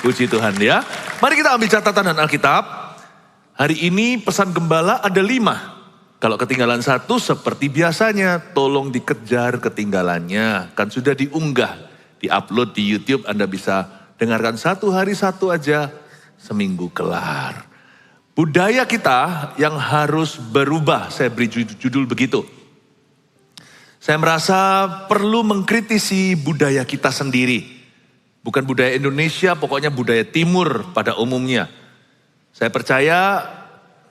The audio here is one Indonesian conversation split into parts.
Puji Tuhan ya. Mari kita ambil catatan dan Alkitab. Hari ini pesan gembala ada 5. Kalau ketinggalan 1 seperti biasanya, tolong dikejar ketinggalannya. Kan sudah diunggah, diupload di YouTube, Anda bisa dengarkan 1 hari 1 aja, seminggu kelar. Budaya kita yang harus berubah, saya beri judul begitu. Saya merasa perlu mengkritisi budaya kita sendiri. Bukan budaya Indonesia, pokoknya budaya timur pada umumnya. Saya percaya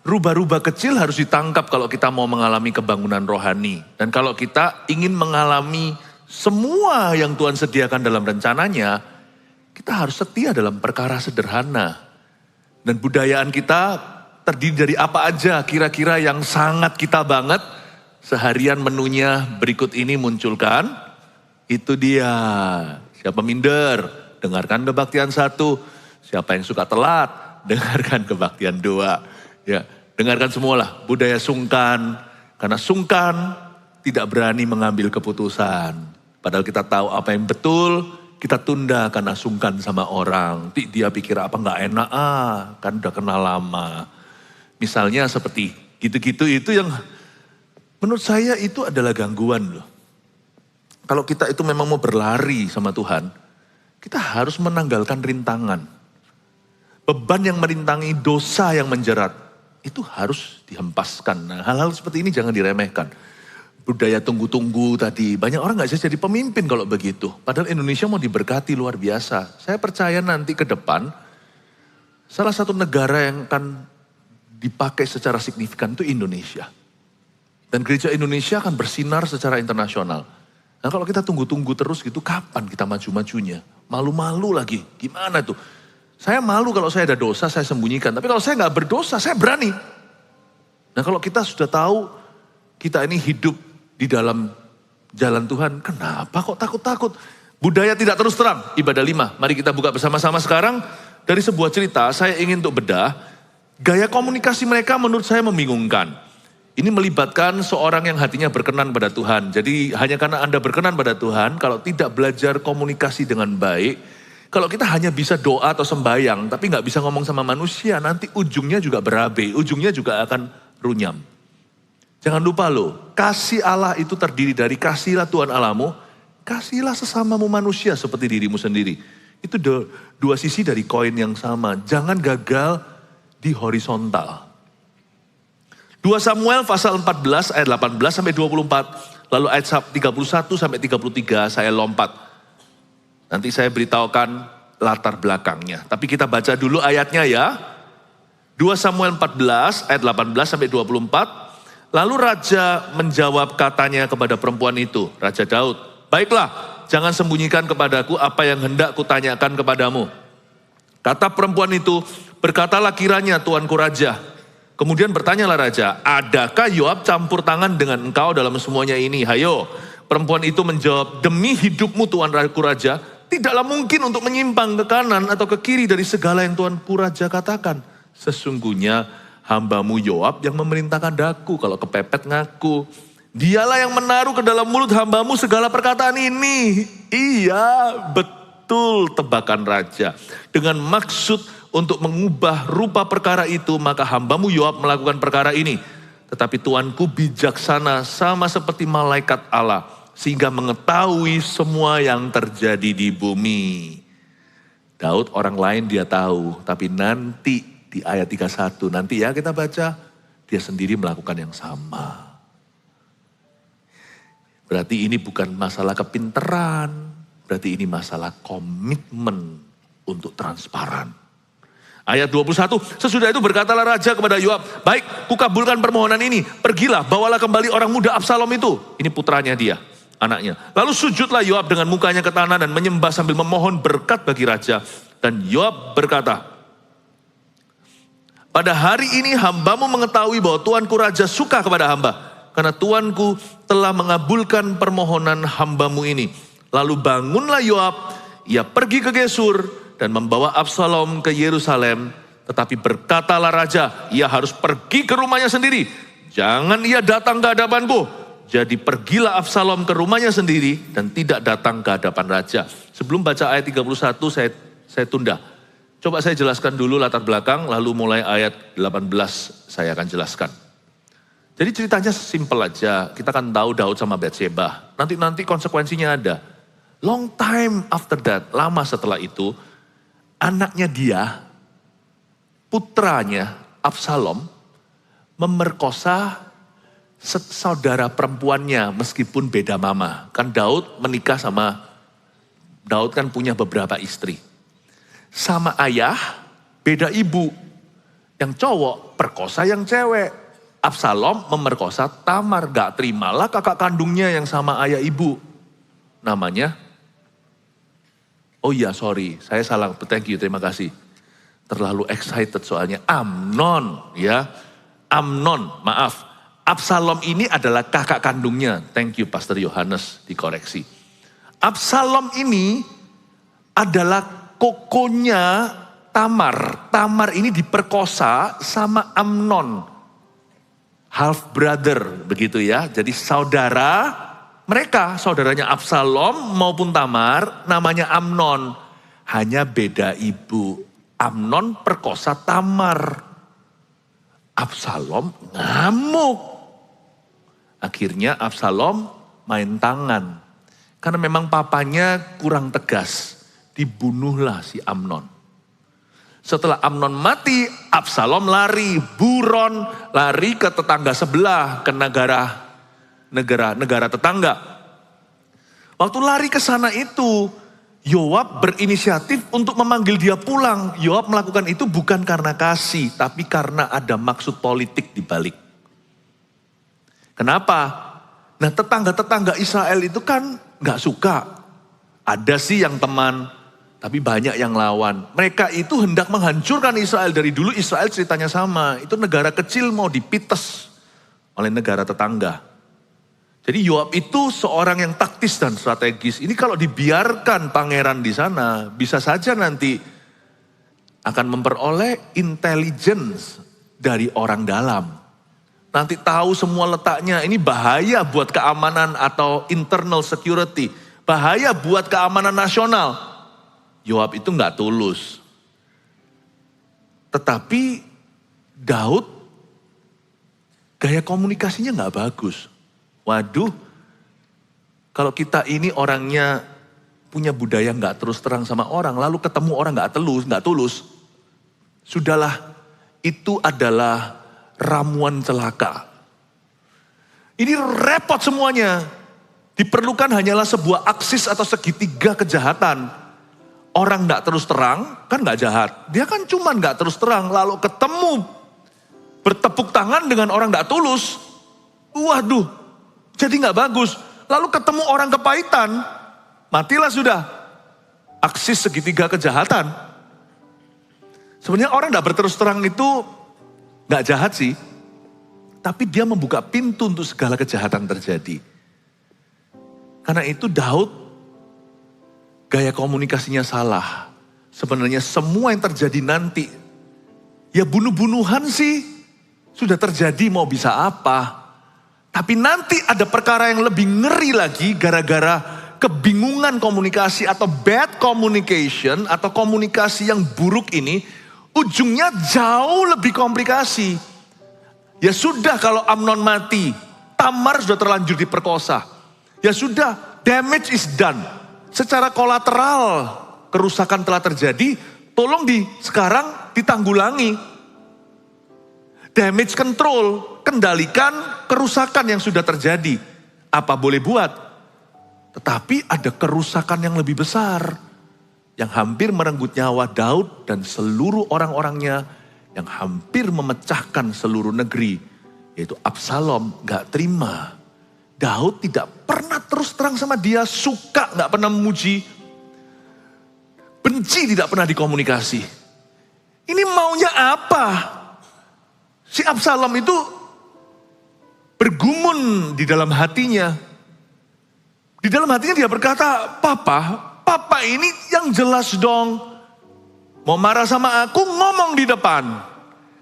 rubah-rubah kecil harus ditangkap kalau kita mau mengalami kebangunan rohani. Dan kalau kita ingin mengalami semua yang Tuhan sediakan dalam rencananya, kita harus setia dalam perkara sederhana. Dan budayaan kita terdiri dari apa aja kira-kira yang sangat kita banget. Seharian menunya berikut ini munculkan. Itu dia. Siapa minder? Dengarkan kebaktian 1. Siapa yang suka telat? Dengarkan kebaktian 2. Ya, dengarkan semualah budaya sungkan. Karena sungkan tidak berani mengambil keputusan. Padahal kita tahu apa yang betul, kita tunda karena sungkan sama orang. Dia pikir apa nggak enak, kan udah kenal lama. Misalnya seperti gitu-gitu itu yang menurut saya itu adalah gangguan loh. Kalau kita itu memang mau berlari sama Tuhan, kita harus menanggalkan rintangan. Beban yang merintangi, dosa yang menjerat, itu harus dihempaskan. Nah, hal-hal seperti ini jangan diremehkan. Budaya tunggu-tunggu tadi, banyak orang gak bisa jadi pemimpin kalau begitu. Padahal Indonesia mau diberkati luar biasa. Saya percaya nanti ke depan, salah satu negara yang akan dipakai secara signifikan itu Indonesia. Dan gereja Indonesia akan bersinar secara internasional. Nah kalau kita tunggu-tunggu terus gitu, kapan kita maju-majunya? Malu-malu lagi, gimana tuh? Saya malu kalau saya ada dosa, saya sembunyikan. Tapi kalau saya gak berdosa, saya berani. Nah kalau kita sudah tahu, kita ini hidup di dalam jalan Tuhan, kenapa kok takut-takut? Budaya tidak terus terang, ibadah 5. Mari kita buka bersama-sama sekarang. Dari sebuah cerita, saya ingin untuk bedah. Gaya komunikasi mereka menurut saya membingungkan. Ini melibatkan seorang yang hatinya berkenan pada Tuhan. Jadi hanya karena Anda berkenan pada Tuhan, kalau tidak belajar komunikasi dengan baik, kalau kita hanya bisa doa atau sembahyang, tapi nggak bisa ngomong sama manusia, nanti ujungnya juga berabe, ujungnya juga akan runyam. Jangan lupa loh, kasih Allah itu terdiri dari kasihlah Tuhan Allahmu, kasihlah sesamamu manusia seperti dirimu sendiri. Itu dua sisi dari koin yang sama, jangan gagal di horizontal. 2 Samuel pasal 14 ayat 18 sampai 24, lalu ayat 31 sampai 33 saya lompat. Nanti saya beritahukan latar belakangnya. Tapi kita baca dulu ayatnya ya. 2 Samuel 14 ayat 18 sampai 24. Lalu raja menjawab katanya kepada perempuan itu, Raja Daud. Baiklah, jangan sembunyikan kepadaku apa yang hendak kutanyakan kepadamu. Kata perempuan itu, berkatalah kiranya tuanku raja. Kemudian bertanyalah raja, adakah Yoab campur tangan dengan engkau dalam semuanya ini? Hayo, perempuan itu menjawab, demi hidupmu tuanku raja, tidaklah mungkin untuk menyimpang ke kanan atau ke kiri dari segala yang tuanku raja katakan. Sesungguhnya hambamu Yoab yang memerintahkan daku, kalau kepepet ngaku. Dialah yang menaruh ke dalam mulut hambamu segala perkataan ini. Iya, betul tebakan raja. Dengan maksud untuk mengubah rupa perkara itu, maka hambamu Yoab melakukan perkara ini. Tetapi tuanku bijaksana sama seperti malaikat Allah, sehingga mengetahui semua yang terjadi di bumi. Daud orang lain dia tahu, tapi nanti di ayat 31, nanti ya kita baca, dia sendiri melakukan yang sama. Berarti ini bukan masalah kepintaran, berarti ini masalah komitmen untuk transparan. Ayat 21, sesudah itu berkatalah raja kepada Yoab, baik, kukabulkan permohonan ini, pergilah, bawalah kembali orang muda Absalom itu. Ini putranya dia, anaknya. Lalu sujudlah Yoab dengan mukanya ke tanah dan menyembah sambil memohon berkat bagi raja. Dan Yoab berkata, pada hari ini hambamu mengetahui bahwa tuanku raja suka kepada hamba, karena tuanku telah mengabulkan permohonan hambamu ini. Lalu bangunlah Yoab, ia pergi ke Gesur dan membawa Absalom ke Yerusalem. Tetapi berkatalah raja, ia harus pergi ke rumahnya sendiri. Jangan ia datang ke hadapanku. Jadi pergilah Absalom ke rumahnya sendiri dan tidak datang ke hadapan raja. Sebelum baca ayat 31 saya tunda. Coba saya jelaskan dulu latar belakang, lalu mulai ayat 18 saya akan jelaskan. Jadi ceritanya simpel aja, kita kan tahu Daud sama Bathsheba. Nanti konsekuensinya ada. Long time after that, lama setelah itu, anaknya dia, putranya Absalom, memerkosa saudara perempuannya meskipun beda mama. Kan Daud menikah Daud kan punya beberapa istri. Sama ayah, beda ibu. Yang cowok perkosa yang cewek. Absalom memerkosa Tamar, gak terimalah kakak kandungnya yang sama ayah ibu. Namanya, oh iya sorry, saya salah, thank you, terima kasih. Terlalu excited soalnya, Amnon ya. Amnon, maaf. Absalom ini adalah kakak kandungnya, thank you Pastor Yohanes, dikoreksi. Absalom ini adalah kokonya Tamar. Tamar ini diperkosa sama Amnon. Half brother begitu ya. Jadi saudaranya Absalom maupun Tamar namanya Amnon. Hanya beda ibu. Amnon perkosa Tamar. Absalom ngamuk. Akhirnya Absalom main tangan. Karena memang papanya kurang tegas. Dibunuhlah si Amnon. Setelah Amnon mati, Absalom lari, buron, lari ke tetangga sebelah, ke negara tetangga. Waktu lari ke sana itu, Yoab berinisiatif untuk memanggil dia pulang. Yoab melakukan itu bukan karena kasih, tapi karena ada maksud politik di balik. Kenapa? Nah, tetangga-tetangga Israel itu kan gak suka. Ada sih yang teman, tapi banyak yang lawan. Mereka itu hendak menghancurkan Israel. Dari dulu Israel ceritanya sama. Itu negara kecil mau dipites oleh negara tetangga. Jadi Yoab itu seorang yang taktis dan strategis. Ini kalau dibiarkan pangeran di sana, bisa saja nanti akan memperoleh intelligence dari orang dalam. Nanti tahu semua letaknya. Ini bahaya buat keamanan atau internal security. Bahaya buat keamanan nasional. Yoab itu gak tulus. Tetapi Daud gaya komunikasinya gak bagus. Waduh, kalau kita ini orangnya punya budaya gak terus terang sama orang, lalu ketemu orang gak tulus, sudahlah, itu adalah ramuan celaka. Ini repot semuanya. Diperlukan hanyalah sebuah aksis atau segitiga kejahatan. Orang gak terus terang, kan gak jahat. Dia kan cuman gak terus terang, lalu ketemu bertepuk tangan dengan orang gak tulus. Waduh, jadi gak bagus. Lalu ketemu orang kepahitan, matilah sudah. Aksis segitiga kejahatan. Sebenarnya orang gak berterus terang itu gak jahat sih. Tapi dia membuka pintu untuk segala kejahatan terjadi. Karena itu Daud gaya komunikasinya salah. Sebenarnya semua yang terjadi nanti, ya bunuh-bunuhan sih sudah terjadi, mau bisa apa. Tapi nanti ada perkara yang lebih ngeri lagi gara-gara kebingungan komunikasi atau bad communication atau komunikasi yang buruk ini, ujungnya jauh lebih komplikasi. Ya sudah kalau Amnon mati, Tamar sudah terlanjur diperkosa. Ya sudah, damage is done. Secara kolateral kerusakan telah terjadi, tolong sekarang ditanggulangi. Damage control, kendalikan kerusakan yang sudah terjadi. Apa boleh buat? Tetapi ada kerusakan yang lebih besar. Yang hampir merenggut nyawa Daud dan seluruh orang-orangnya. Yang hampir memecahkan seluruh negeri. Yaitu Absalom gak terima. Daud tidak pernah terus terang sama dia, suka gak pernah memuji. Benci tidak pernah dikomunikasi. Ini maunya apa? Si Absalom itu bergumun di dalam hatinya. Di dalam hatinya dia berkata, Papa ini yang jelas dong. Mau marah sama aku, ngomong di depan.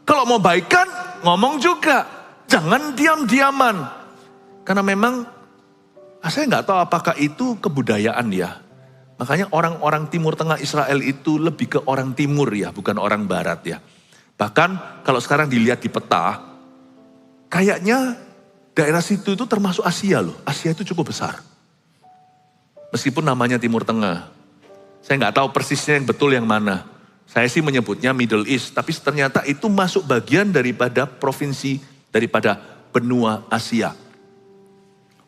Kalau mau baikan, ngomong juga. Jangan diam-diaman. Karena memang, saya nggak tahu apakah itu kebudayaan ya. Makanya orang-orang Timur Tengah Israel itu lebih ke orang timur ya, bukan orang barat ya. Bahkan kalau sekarang dilihat di peta, kayaknya daerah situ itu termasuk Asia loh. Asia itu cukup besar. Meskipun namanya Timur Tengah. Saya nggak tahu persisnya yang betul yang mana. Saya sih menyebutnya Middle East, tapi ternyata itu masuk bagian daripada provinsi, daripada benua Asia.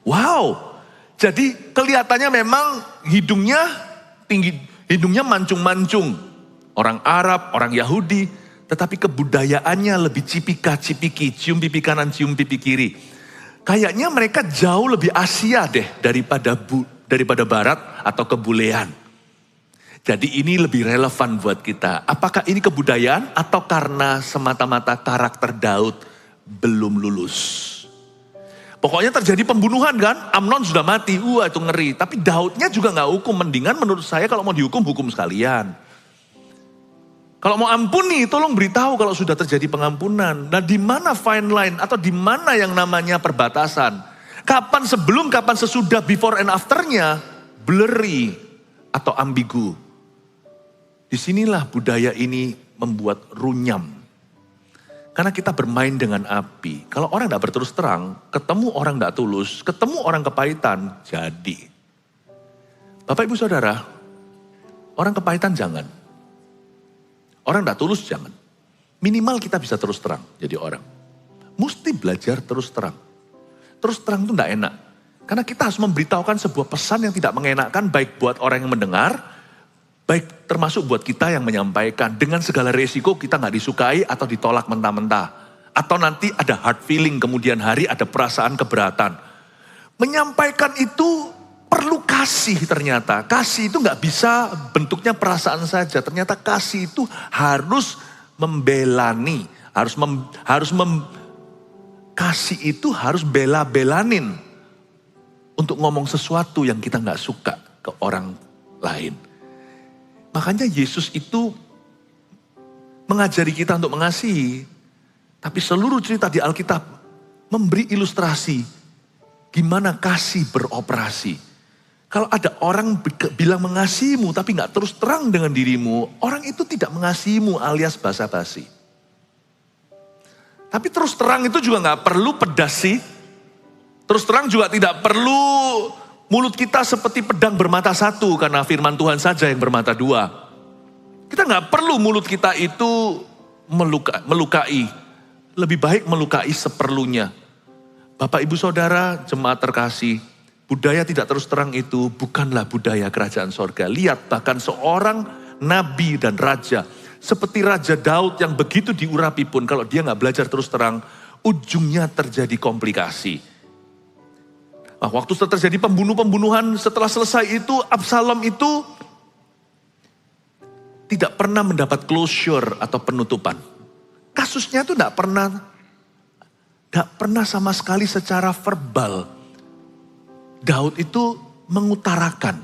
Wow, jadi kelihatannya memang hidungnya tinggi, hidungnya mancung-mancung. Orang Arab, orang Yahudi, tetapi kebudayaannya lebih cipika-cipiki, cium pipi kanan, cium pipi kiri. Kayaknya mereka jauh lebih Asia deh daripada Barat atau kebulean. Jadi ini lebih relevan buat kita. Apakah ini kebudayaan atau karena semata-mata karakter Daud belum lulus? Pokoknya terjadi pembunuhan kan, Amnon sudah mati, itu ngeri. Tapi Daudnya juga gak hukum, mendingan menurut saya kalau mau dihukum, hukum sekalian. Kalau mau ampuni, tolong beritahu kalau sudah terjadi pengampunan. Nah di mana fine line atau di mana yang namanya perbatasan? Kapan sebelum, kapan sesudah, before and afternya, blurry atau ambigu. Disinilah budaya ini membuat runyam. Karena kita bermain dengan api. Kalau orang tidak berterus terang, ketemu orang tidak tulus, ketemu orang kepahitan, jadi. Bapak ibu saudara, orang kepahitan jangan. Orang tidak tulus jangan. Minimal kita bisa terus terang jadi orang. Mesti belajar terus terang. Terus terang itu tidak enak. Karena kita harus memberitahukan sebuah pesan yang tidak mengenakan baik buat orang yang mendengar, baik termasuk buat kita yang menyampaikan. Dengan segala resiko kita gak disukai atau ditolak mentah-mentah. Atau nanti ada hard feeling kemudian hari ada perasaan keberatan. Menyampaikan itu perlu kasih ternyata. Kasih itu gak bisa bentuknya perasaan saja. Ternyata kasih itu harus membelani. Kasih itu harus bela-belanin. Untuk ngomong sesuatu yang kita gak suka ke orang lain. Makanya Yesus itu mengajari kita untuk mengasihi. Tapi seluruh cerita di Alkitab memberi ilustrasi gimana kasih beroperasi. Kalau ada orang bilang mengasihimu tapi gak terus terang dengan dirimu, orang itu tidak mengasihimu alias basa-basi. Tapi terus terang itu juga gak perlu pedas sih. Terus terang juga tidak perlu mulut kita seperti pedang bermata satu karena firman Tuhan saja yang bermata dua. Kita gak perlu mulut kita itu melukai. Lebih baik melukai seperlunya. Bapak ibu saudara jemaat terkasih, budaya tidak terus terang itu bukanlah budaya kerajaan sorga. Lihat bahkan seorang nabi dan raja seperti Raja Daud yang begitu diurapi pun kalau dia gak belajar terus terang, ujungnya terjadi komplikasi. Nah, waktu terjadi pembunuhan setelah selesai itu Absalom itu tidak pernah mendapat closure atau penutupan. Kasusnya itu tidak pernah sama sekali secara verbal. Daud itu mengutarakan,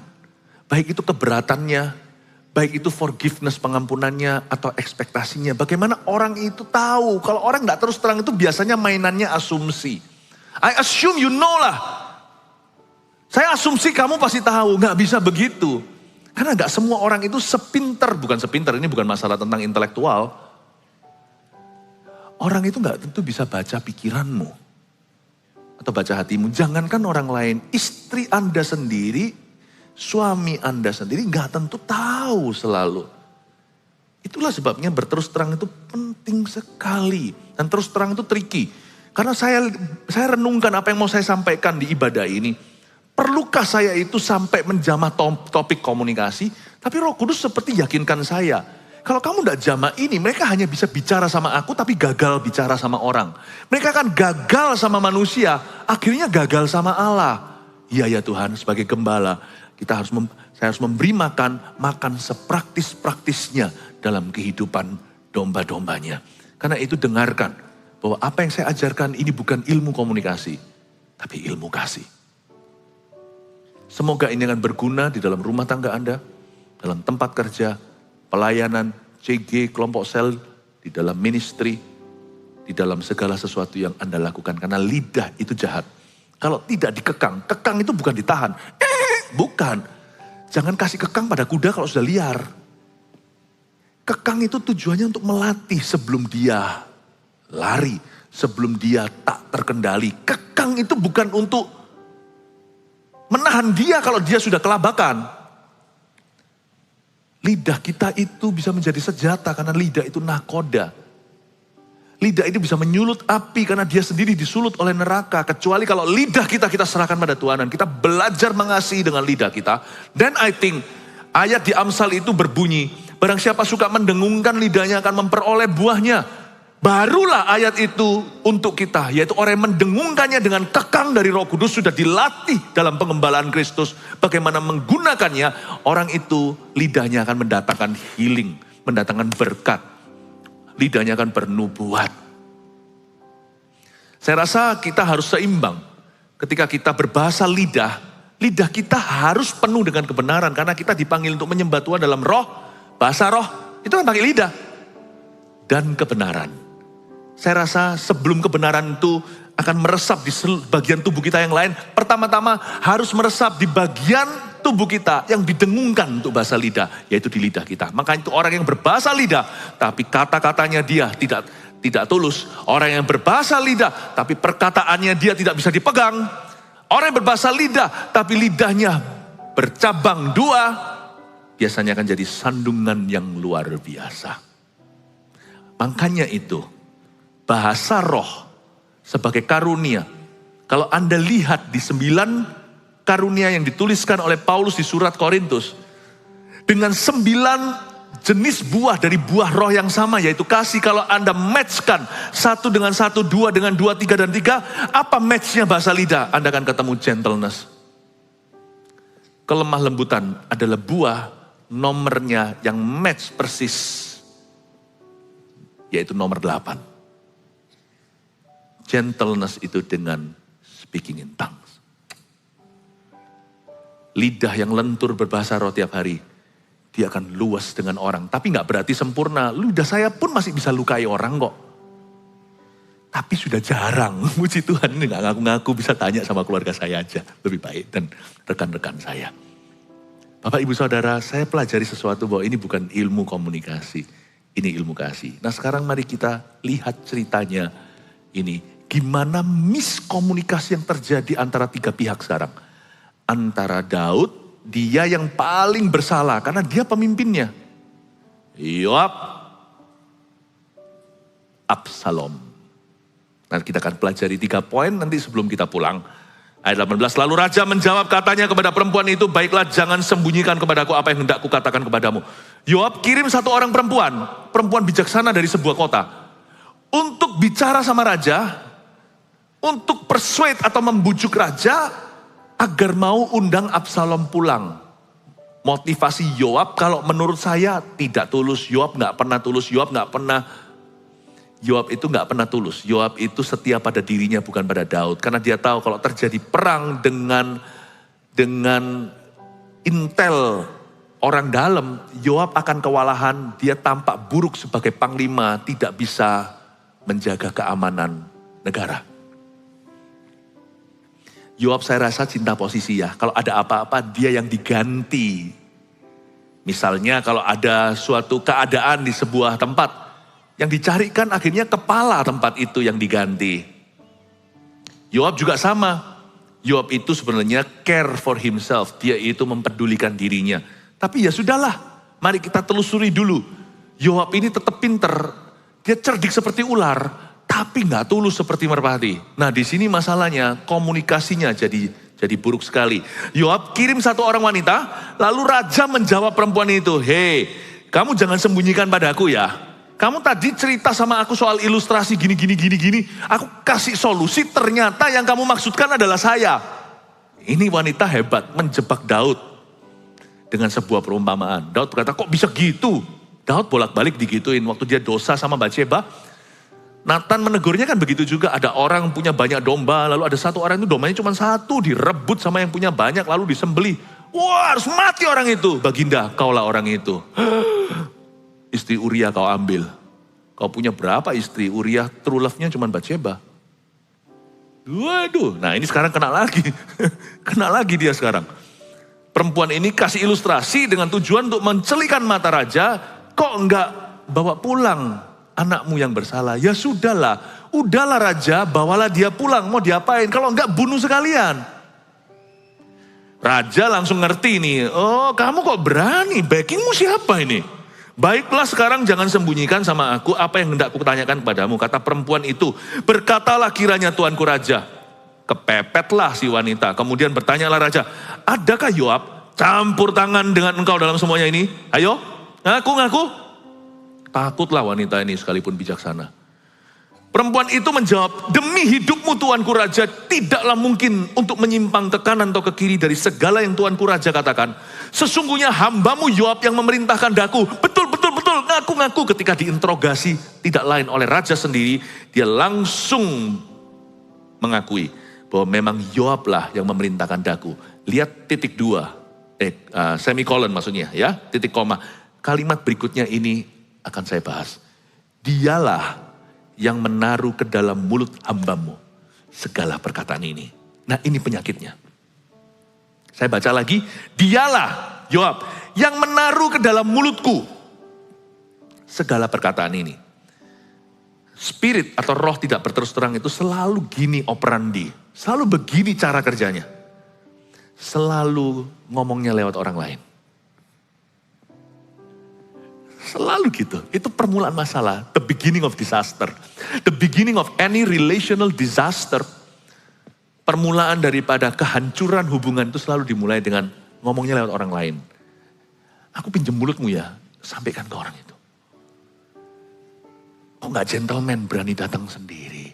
baik itu keberatannya, baik itu forgiveness pengampunannya atau ekspektasinya. Bagaimana orang itu tahu, kalau orang tidak terus terang itu biasanya mainannya asumsi. I assume you know lah. Saya asumsi kamu pasti tahu, gak bisa begitu. Karena gak semua orang itu bukan sepinter, ini bukan masalah tentang intelektual. Orang itu gak tentu bisa baca pikiranmu. Atau baca hatimu, jangankan orang lain. Istri Anda sendiri, suami Anda sendiri gak tentu tahu selalu. Itulah sebabnya berterus terang itu penting sekali. Dan terus terang itu tricky. Karena saya renungkan apa yang mau saya sampaikan di ibadah ini. Perlukah saya itu sampai menjamah topik komunikasi? Tapi Roh Kudus seperti yakinkan saya. Kalau kamu tidak jamah ini, mereka hanya bisa bicara sama aku tapi gagal bicara sama orang. Mereka akan gagal sama manusia, akhirnya gagal sama Allah. Iya ya Tuhan, sebagai gembala, saya harus memberi makan sepraktis-praktisnya dalam kehidupan domba-dombanya. Karena itu dengarkan, bahwa apa yang saya ajarkan ini bukan ilmu komunikasi, tapi ilmu kasih. Semoga ini akan berguna di dalam rumah tangga Anda, dalam tempat kerja, pelayanan, CG, kelompok sel, di dalam ministry, di dalam segala sesuatu yang Anda lakukan. Karena lidah itu jahat. Kalau tidak dikekang, kekang itu bukan ditahan. Bukan. Jangan kasih kekang pada kuda kalau sudah liar. Kekang itu tujuannya untuk melatih sebelum dia lari, sebelum dia tak terkendali. Kekang itu bukan untuk menahan dia kalau dia sudah kelabakan. Lidah kita itu bisa menjadi senjata karena lidah itu nahkoda. Lidah itu bisa menyulut api karena dia sendiri disulut oleh neraka. Kecuali kalau lidah kita serahkan pada Tuhan dan kita belajar mengasihi dengan lidah kita. Dan I think ayat di Amsal itu berbunyi, barang siapa suka mendengungkan lidahnya akan memperoleh buahnya. Barulah ayat itu untuk kita, yaitu orang yang mendengungkannya dengan kekang dari Roh Kudus sudah dilatih dalam pengembalaan Kristus. Bagaimana menggunakannya, orang itu lidahnya akan mendatangkan healing, mendatangkan berkat. Lidahnya akan bernubuat. Saya rasa kita harus seimbang. Ketika kita berbahasa lidah kita harus penuh dengan kebenaran. Karena kita dipanggil untuk menyembah Tuhan dalam roh, bahasa roh, itu kan pakai lidah. Dan kebenaran. Saya rasa sebelum kebenaran itu akan meresap di bagian tubuh kita yang lain. Pertama-tama harus meresap di bagian tubuh kita yang didengungkan untuk bahasa lidah, yaitu di lidah kita. Maka itu orang yang berbahasa lidah, tapi kata-katanya dia tidak tulus. Orang yang berbahasa lidah, tapi perkataannya dia tidak bisa dipegang. Orang yang berbahasa lidah, tapi lidahnya bercabang dua, biasanya akan jadi sandungan yang luar biasa. Makanya itu, bahasa roh sebagai karunia. Kalau Anda lihat di 9 karunia yang dituliskan oleh Paulus di surat Korintus. Dengan 9 jenis buah dari buah roh yang sama, yaitu kasih. Kalau Anda matchkan 1 dengan 1, 2 dengan 2, 3 dan 3. Apa matchnya bahasa lidah? Anda akan ketemu gentleness. Kelemah lembutan adalah buah nomornya yang match persis. Yaitu nomor 8. Gentleness itu dengan speaking in tongues. Lidah yang lentur berbahasa roh tiap hari, dia akan luas dengan orang. Tapi gak berarti sempurna. Lidah saya pun masih bisa lukai orang kok. Tapi sudah jarang. Puji Tuhan, ini gak ngaku-ngaku, bisa tanya sama keluarga saya aja. Lebih baik dan rekan-rekan saya. Bapak ibu saudara, saya pelajari sesuatu bahwa ini bukan ilmu komunikasi. Ini ilmu kasih. Nah sekarang mari kita lihat ceritanya ini. Gimana miskomunikasi yang terjadi antara 3 pihak sekarang. Antara Daud, dia yang paling bersalah karena dia pemimpinnya. Yoab, Absalom. Nanti kita akan pelajari 3 poin nanti sebelum kita pulang. Ayat 18, lalu raja menjawab katanya kepada perempuan itu, baiklah jangan sembunyikan kepadaku apa yang hendak kukatakan kepadamu. Yoab kirim 1 orang perempuan bijaksana dari sebuah kota. Untuk bicara sama raja, untuk persuade atau membujuk raja, agar mau undang Absalom pulang. Motivasi Yoab kalau menurut saya tidak tulus. Yoab gak pernah tulus. Yoab itu gak pernah tulus. Yoab itu setia pada dirinya bukan pada Daud. Karena dia tahu kalau terjadi perang dengan intel orang dalam, Yoab akan kewalahan. Dia tampak buruk sebagai panglima, tidak bisa menjaga keamanan negara. Yoab saya rasa cinta posisi ya. Kalau ada apa-apa dia yang diganti. Misalnya kalau ada suatu keadaan di sebuah tempat. Yang dicarikan akhirnya kepala tempat itu yang diganti. Yoab juga sama. Yoab itu sebenarnya care for himself. Dia itu mempedulikan dirinya. Tapi ya sudahlah. Mari kita telusuri dulu. Yoab ini tetap pinter. Dia cerdik seperti ular. Tapi gak tulus seperti merpati. Nah di sini masalahnya komunikasinya jadi buruk sekali. Yoab kirim 1 orang wanita, lalu raja menjawab perempuan itu, hei kamu jangan sembunyikan padaku ya. Kamu tadi cerita sama aku soal ilustrasi gini. Aku kasih solusi, ternyata yang kamu maksudkan adalah saya. Ini wanita hebat, menjebak Daud. Dengan sebuah perumpamaan. Daud berkata, kok bisa gitu? Daud bolak-balik digituin waktu dia dosa sama Batsheba. Nathan menegurnya kan begitu juga. Ada orang punya banyak domba, lalu ada 1 orang itu dombanya cuma 1, direbut sama yang punya banyak, lalu disembelih. Wah harus mati orang itu. Baginda, kaulah orang itu. Istri Uria kau ambil. Kau punya berapa istri? Uria true love-nya cuma Batsheba. Waduh, nah ini sekarang kena lagi. Kena lagi dia sekarang. Perempuan ini kasih ilustrasi dengan tujuan untuk mencelikan mata raja. Kok enggak bawa pulang anakmu yang bersalah? Ya udahlah raja, bawalah dia pulang. Mau diapain? Kalau enggak bunuh sekalian. Raja langsung ngerti nih, oh kamu kok berani, backingmu siapa ini? Baiklah sekarang jangan sembunyikan sama aku apa yang hendak kutanyakan kepadamu. Kata perempuan itu, berkatalah kiranya tuanku raja. Kepepetlah si wanita, kemudian bertanyalah raja, adakah Yoab campur tangan dengan engkau dalam semuanya ini? Ayo, ngaku. Takutlah wanita ini sekalipun bijaksana. Perempuan itu menjawab, demi hidupmu tuanku raja, tidaklah mungkin untuk menyimpang ke kanan atau ke kiri dari segala yang tuanku raja katakan. Sesungguhnya hambamu Yoab yang memerintahkan daku. Betul, ngaku. Ketika diinterogasi tidak lain oleh raja sendiri, dia langsung mengakui bahwa memang Yoab lah yang memerintahkan daku. Lihat titik 2, semikolon maksudnya ya, titik koma. Kalimat berikutnya ini akan saya bahas. Dialah yang menaruh ke dalam mulut hambamu segala perkataan ini. Nah ini penyakitnya. Saya baca lagi, dialah Yoab yang menaruh ke dalam mulutku segala perkataan ini. Spirit atau roh tidak berterus terang itu selalu gini operandi, selalu begini cara kerjanya. Selalu ngomongnya lewat orang lain. Selalu gitu, itu permulaan masalah, the beginning of disaster. The beginning of any relational disaster, permulaan daripada kehancuran hubungan itu selalu dimulai dengan ngomongnya lewat orang lain. Aku pinjem mulutmu ya, sampaikan ke orang itu. Kok gak gentleman berani datang sendiri?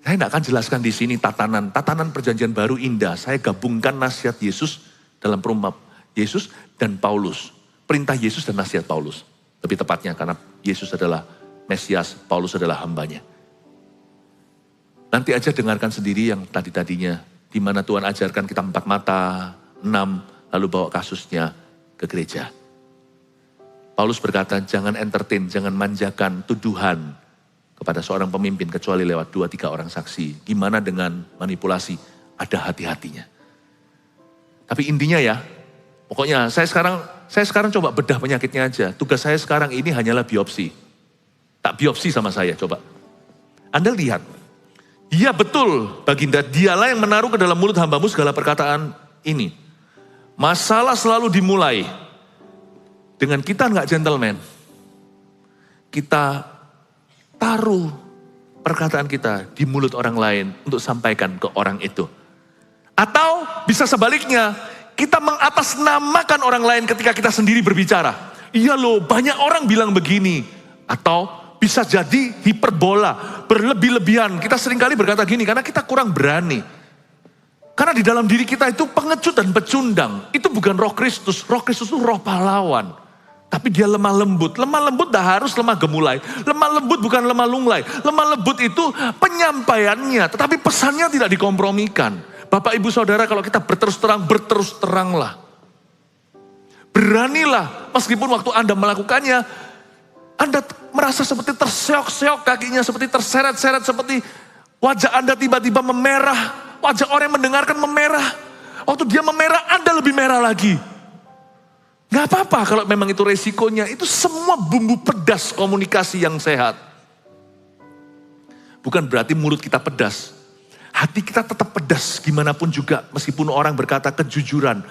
Saya gak akan jelaskan di sini tatanan perjanjian baru indah. Saya gabungkan nasihat Yesus dalam perumpamaan Yesus dan Paulus. Perintah Yesus dan nasihat Paulus. Lebih tepatnya karena Yesus adalah Mesias, Paulus adalah hambanya. Nanti aja dengarkan sendiri yang tadi-tadinya. Di mana Tuhan ajarkan kita 4 mata, 6, lalu bawa kasusnya ke gereja. Paulus berkata, jangan entertain, jangan manjakan tuduhan kepada seorang pemimpin kecuali lewat 2-3 orang saksi. Gimana dengan manipulasi? Ada hati-hatinya. Tapi intinya ya, pokoknya saya sekarang coba bedah penyakitnya aja. Tugas saya sekarang ini hanyalah biopsi. Tak biopsi sama saya, coba. Anda lihat. Iya betul, Baginda. Dialah yang menaruh ke dalam mulut hambamu segala perkataan ini. Masalah selalu dimulai dengan kita nggak gentleman. Kita taruh perkataan kita di mulut orang lain untuk sampaikan ke orang itu. Atau bisa sebaliknya, kita mengatasnamakan orang lain ketika kita sendiri berbicara. Iya loh, banyak orang bilang begini. Atau bisa jadi hiperbola, berlebih-lebihan. Kita seringkali berkata gini karena kita kurang berani. Karena di dalam diri kita itu pengecut dan pecundang. Itu bukan roh Kristus. Roh Kristus itu roh pahlawan. Tapi dia lemah lembut. Lemah lembut dah harus lemah gemulai. Lemah lembut bukan lemah lunglai. Lemah lembut itu penyampaiannya. Tetapi pesannya tidak dikompromikan. Bapak ibu saudara kalau kita berterus teranglah. Beranilah meskipun waktu Anda melakukannya, Anda merasa seperti terseok-seok kakinya, seperti terseret-seret, seperti wajah Anda tiba-tiba memerah. Wajah orang yang mendengarkan memerah. Waktu dia memerah, Anda lebih merah lagi. Gak apa-apa kalau memang itu resikonya. Itu semua bumbu pedas komunikasi yang sehat. Bukan berarti mulut kita pedas. Hati kita tetap pedas gimana pun juga. Meskipun orang berkata kejujuran.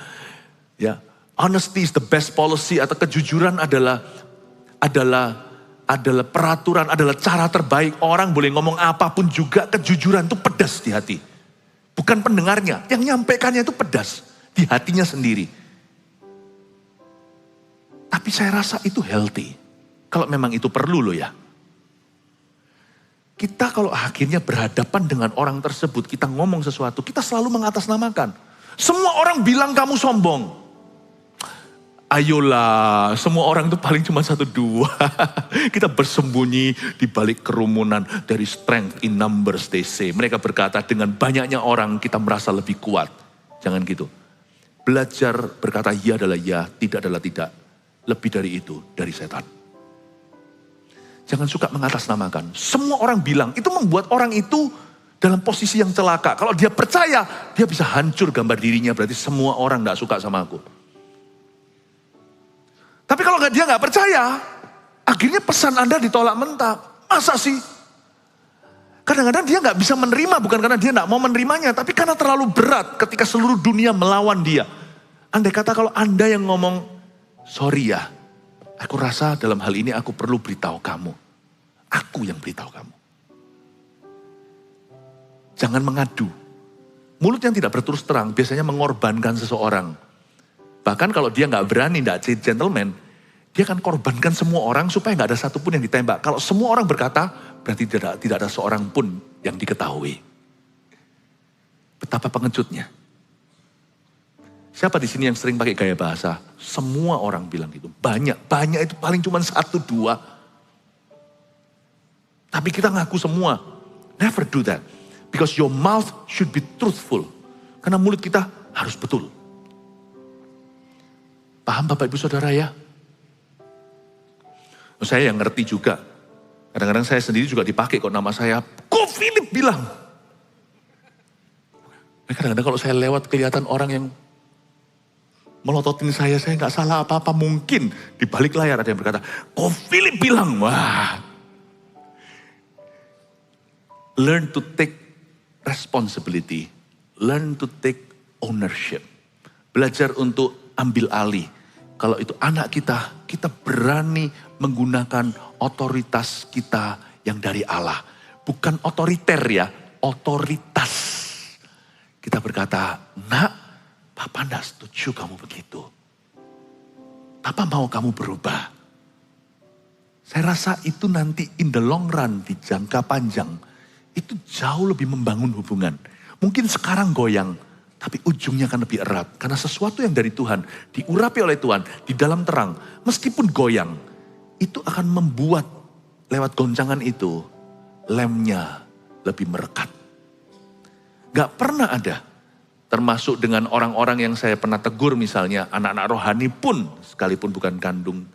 Ya, honesty is the best policy. Atau kejujuran adalah peraturan, adalah cara terbaik. Orang boleh ngomong apapun juga, kejujuran itu pedas di hati. Bukan pendengarnya, yang nyampaikannya itu pedas. Di hatinya sendiri. Tapi saya rasa itu healthy. Kalau memang itu perlu loh ya. Kita kalau akhirnya berhadapan dengan orang tersebut, kita ngomong sesuatu, kita selalu mengatasnamakan. Semua orang bilang kamu sombong. Ayolah, semua orang itu paling cuma 1-2. Kita bersembunyi di balik kerumunan dari strength in numbers they say. Mereka berkata dengan banyaknya orang kita merasa lebih kuat. Jangan gitu. Belajar berkata ya adalah ya, tidak adalah tidak. Lebih dari itu, dari setan. Jangan suka mengatasnamakan. Semua orang bilang, itu membuat orang itu dalam posisi yang celaka. Kalau dia percaya, dia bisa hancur gambar dirinya, berarti semua orang gak suka sama aku. Tapi kalau dia gak percaya, akhirnya pesan Anda ditolak mentah. Masa sih? Kadang-kadang dia gak bisa menerima, bukan karena dia gak mau menerimanya, tapi karena terlalu berat ketika seluruh dunia melawan dia. Andai kata kalau Anda yang ngomong, sorry ya, aku rasa dalam hal ini aku perlu beritahu kamu. Aku yang beritahu kamu. Jangan mengadu. Mulut yang tidak berterus terang biasanya mengorbankan seseorang. Bahkan kalau dia gak berani, gak gentleman, dia akan korbankan semua orang supaya gak ada satupun yang ditembak. Kalau semua orang berkata, berarti tidak ada seorang pun yang diketahui. Betapa pengejutnya. Siapa di sini yang sering pakai gaya bahasa? Semua orang bilang gitu. Banyak itu paling cuma 1-2. Tapi kita ngaku semua. Never do that. Because your mouth should be truthful. Karena mulut kita harus betul. Paham Bapak Ibu Saudara ya? Saya yang ngerti juga. Kadang-kadang saya sendiri juga dipakai kok nama saya. Kok Philip bilang? Kadang-kadang kalau saya lewat kelihatan orang yang melototin saya gak salah apa-apa. Mungkin di balik layar ada yang berkata, kok Philip bilang? Wah. Learn to take responsibility. Learn to take ownership. Belajar untuk ambil alih. Kalau itu anak kita, kita berani menggunakan otoritas kita yang dari Allah. Bukan otoriter ya, otoritas. Kita berkata, nak, Papa enggak setuju kamu begitu. Papa mau kamu berubah. Saya rasa itu nanti in the long run, di jangka panjang, itu jauh lebih membangun hubungan. Mungkin sekarang goyang, tapi ujungnya akan lebih erat. Karena sesuatu yang dari Tuhan, diurapi oleh Tuhan, di dalam terang, meskipun goyang, itu akan membuat lewat goncangan itu, lemnya lebih merekat. Gak pernah ada, termasuk dengan orang-orang yang saya pernah tegur misalnya, anak-anak rohani pun, sekalipun bukan kandung,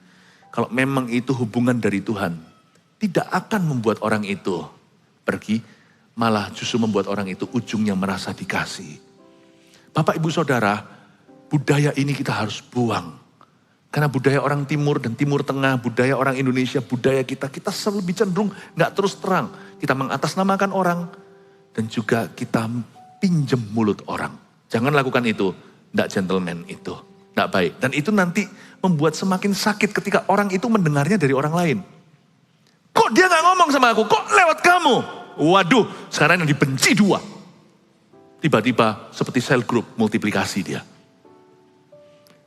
kalau memang itu hubungan dari Tuhan, tidak akan membuat orang itu pergi, malah justru membuat orang itu ujungnya merasa dikasih. Bapak Ibu Saudara, budaya ini kita harus buang. Karena budaya orang Timur dan Timur Tengah, budaya orang Indonesia, budaya kita lebih cenderung gak terus terang. Kita mengatasnamakan orang dan juga kita pinjem mulut orang. Jangan lakukan itu, gak gentleman itu, gak baik. Dan itu nanti membuat semakin sakit ketika orang itu mendengarnya dari orang lain. Kok dia gak ngomong sama aku, kok lewat kamu? Waduh, sekarang yang dibenci 2. Tiba-tiba seperti sel group multiplikasi dia.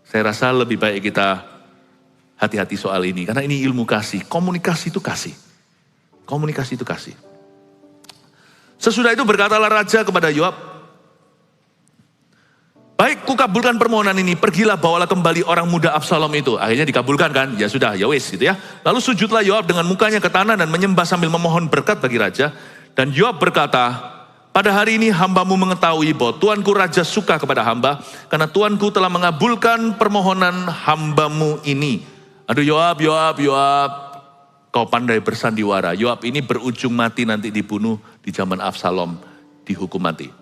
Saya rasa lebih baik kita hati-hati soal ini. Karena ini ilmu kasih. Komunikasi itu kasih. Komunikasi itu kasih. Sesudah itu berkatalah raja kepada Yoab, baik, kukabulkan permohonan ini. Pergilah, bawalah kembali orang muda Absalom itu. Akhirnya dikabulkan kan? Ya sudah, ya wis gitu ya. Lalu sujudlah Yoab dengan mukanya ke tanah dan menyembah sambil memohon berkat bagi raja. Dan Yoab berkata, pada hari ini hambamu mengetahui bahwa tuanku raja suka kepada hamba, karena tuanku telah mengabulkan permohonan hambamu ini. Aduh Yoab, kau pandai bersandiwara. Yoab ini berujung mati nanti dibunuh di zaman Absalom, dihukum mati.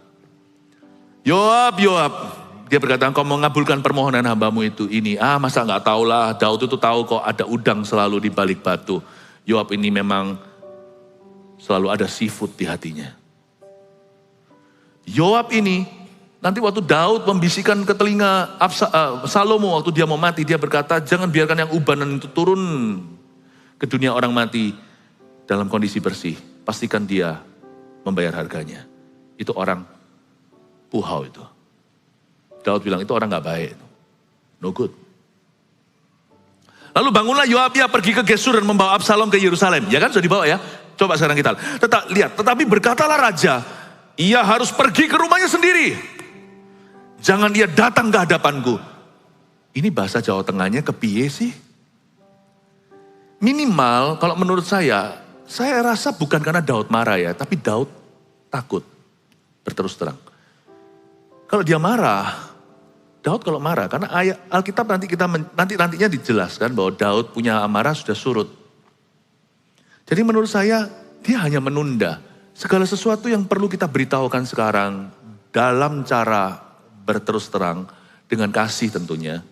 Yoab, dia berkata, kau mengabulkan permohonan hambamu itu ini. Masa gak tahu lah, Daud itu tahu kok ada udang selalu di balik batu. Yoab ini memang selalu ada seafood di hatinya. Yoab ini, nanti waktu Daud membisikkan ke telinga Salomo waktu dia mau mati, dia berkata, jangan biarkan yang ubanan itu turun ke dunia orang mati dalam kondisi bersih. Pastikan dia membayar harganya. Itu orang puhau itu. Daud bilang itu orang gak baik. No good. Lalu bangunlah Yoab, dia pergi ke Gesur dan membawa Absalom ke Yerusalem. Ya kan sudah dibawa ya. Coba sekarang kita lihat. Tetapi berkatalah raja, ia harus pergi ke rumahnya sendiri. Jangan dia datang ke hadapanku. Ini bahasa Jawa Tengahnya kepiye sih? Minimal kalau menurut saya rasa bukan karena Daud marah ya. Tapi Daud takut. Berterus terang. Kalau dia marah, Daud kalau marah, karena ayat Alkitab nantinya dijelaskan bahwa Daud punya amarah sudah surut. Jadi menurut saya dia hanya menunda. Segala sesuatu yang perlu kita beritahukan sekarang dalam cara berterus terang dengan kasih tentunya.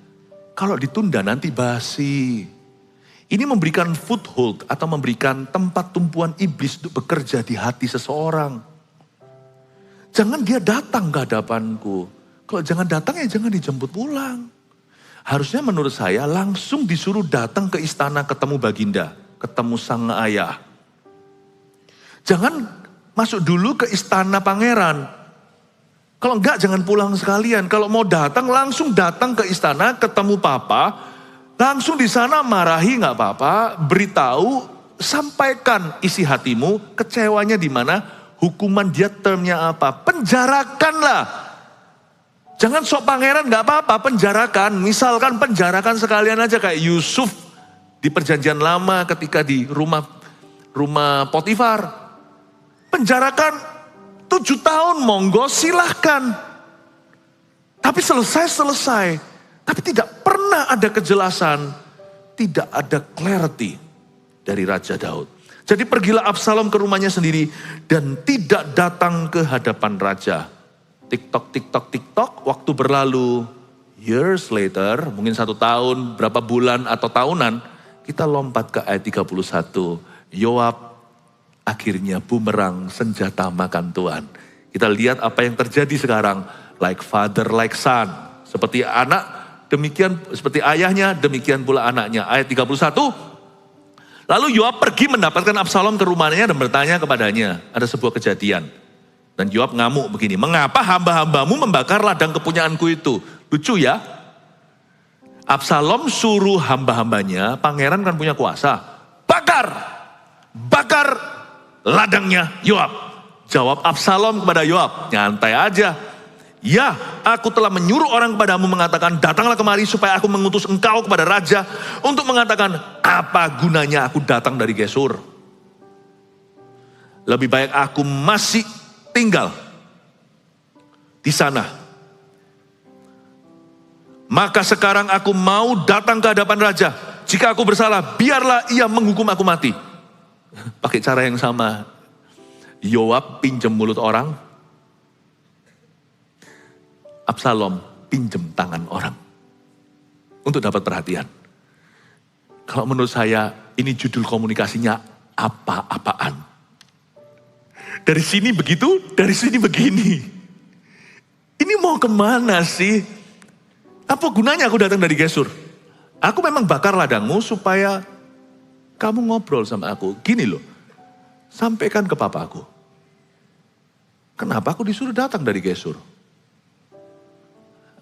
Kalau ditunda nanti basi. Ini memberikan foothold atau memberikan tempat tumpuan iblis untuk bekerja di hati seseorang. Jangan dia datang ke hadapanku. Kalau jangan datang ya jangan dijemput pulang. Harusnya menurut saya langsung disuruh datang ke istana ketemu Baginda, ketemu sang ayah. Jangan masuk dulu ke istana pangeran. Kalau enggak jangan pulang sekalian. Kalau mau datang langsung datang ke istana ketemu papa. Langsung di sana marahi nggak apa-apa. Beritahu, sampaikan isi hatimu. Kecewanya di mana? Hukuman dia termnya apa? Penjarakanlah. Jangan sok pangeran nggak apa-apa, penjarakan. Misalkan penjarakan sekalian aja kayak Yusuf di perjanjian lama ketika di rumah Potifar. Penjarakan 7 tahun, monggo silahkan. Tapi selesai. Tapi tidak pernah ada kejelasan, tidak ada clarity dari Raja Daud. Jadi pergilah Absalom ke rumahnya sendiri dan tidak datang ke hadapan raja. Tiktok, waktu berlalu, years later, mungkin 1 tahun, berapa bulan atau tahunan, kita lompat ke ayat 31. Yoab akhirnya bumerang senjata makan Tuhan. Kita lihat apa yang terjadi sekarang. Like father, like son. Seperti anak, demikian seperti ayahnya, demikian pula anaknya. Ayat 31. Lalu Yoab pergi mendapatkan Absalom ke rumahnya dan bertanya kepadanya. Ada sebuah kejadian. Dan Yoab ngamuk begini. Mengapa hamba-hambamu membakar ladang kepunyaanku itu? Lucu ya. Absalom suruh hamba-hambanya, pangeran kan punya kuasa. Bakar ladangnya Yoab. Jawab Absalom kepada Yoab, nyantai aja. Ya, aku telah menyuruh orang kepadamu mengatakan, datanglah kemari supaya aku mengutus engkau kepada raja untuk mengatakan, apa gunanya aku datang dari Gesur? Lebih baik aku masih tinggal di sana. Maka sekarang aku mau datang ke hadapan raja. Jika aku bersalah, biarlah ia menghukum aku mati. Pakai cara yang sama. Yoab pinjam mulut orang. Absalom pinjam tangan orang. Untuk dapat perhatian. Kalau menurut saya ini judul komunikasinya apa-apaan. Dari sini begitu, dari sini begini. Ini mau kemana sih? Apa gunanya aku datang dari Gesur? Aku memang bakar ladangmu supaya kamu ngobrol sama aku. Gini loh, sampaikan ke papaku. Kenapa aku disuruh datang dari Gesur?